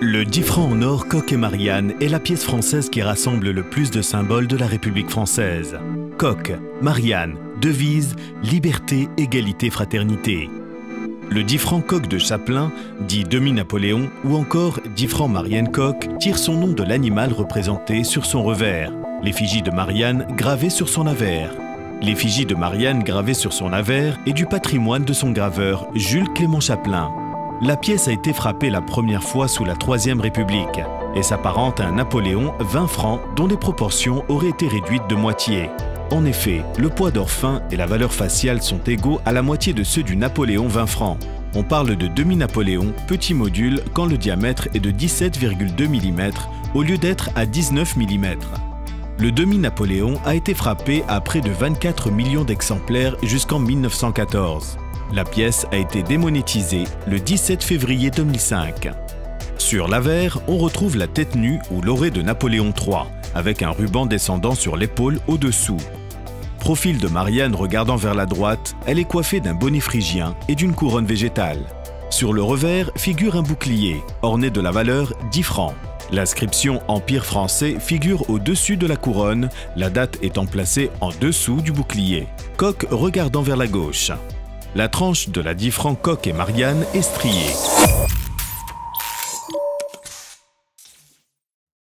Le 10 francs en or Coq et Marianne est la pièce française qui rassemble le plus de symboles de la République française. Coq, Marianne, devise, liberté, égalité, fraternité. Le 10 francs Coq de Chapelain, dit demi-Napoléon, ou encore 10 francs Marianne Coq, tire son nom de l'animal représenté sur son revers, l'effigie de Marianne gravée sur son avers. L'effigie de Marianne gravée sur son avers est du patrimoine de son graveur Jules Clément Chapelain. La pièce a été frappée la première fois sous la Troisième République et s'apparente à un Napoléon 20 francs dont les proportions auraient été réduites de moitié. En effet, le poids d'or fin et la valeur faciale sont égaux à la moitié de ceux du Napoléon 20 francs. On parle de demi-Napoléon, petit module, quand le diamètre est de 17,2 mm au lieu d'être à 19 mm. Le demi-Napoléon a été frappé à près de 24 millions d'exemplaires jusqu'en 1914. La pièce a été démonétisée le 17 février 2005. Sur l'avers, on retrouve la tête nue ou l'orée de Napoléon III, avec un ruban descendant sur l'épaule au-dessous. Profil de Marianne regardant vers la droite, elle est coiffée d'un bonnet phrygien et d'une couronne végétale. Sur le revers figure un bouclier, orné de la valeur 10 francs. L'inscription Empire français figure au-dessus de la couronne, la date étant placée en dessous du bouclier. Coq regardant vers la gauche. La tranche de la 10 francs Coq et Marianne est striée.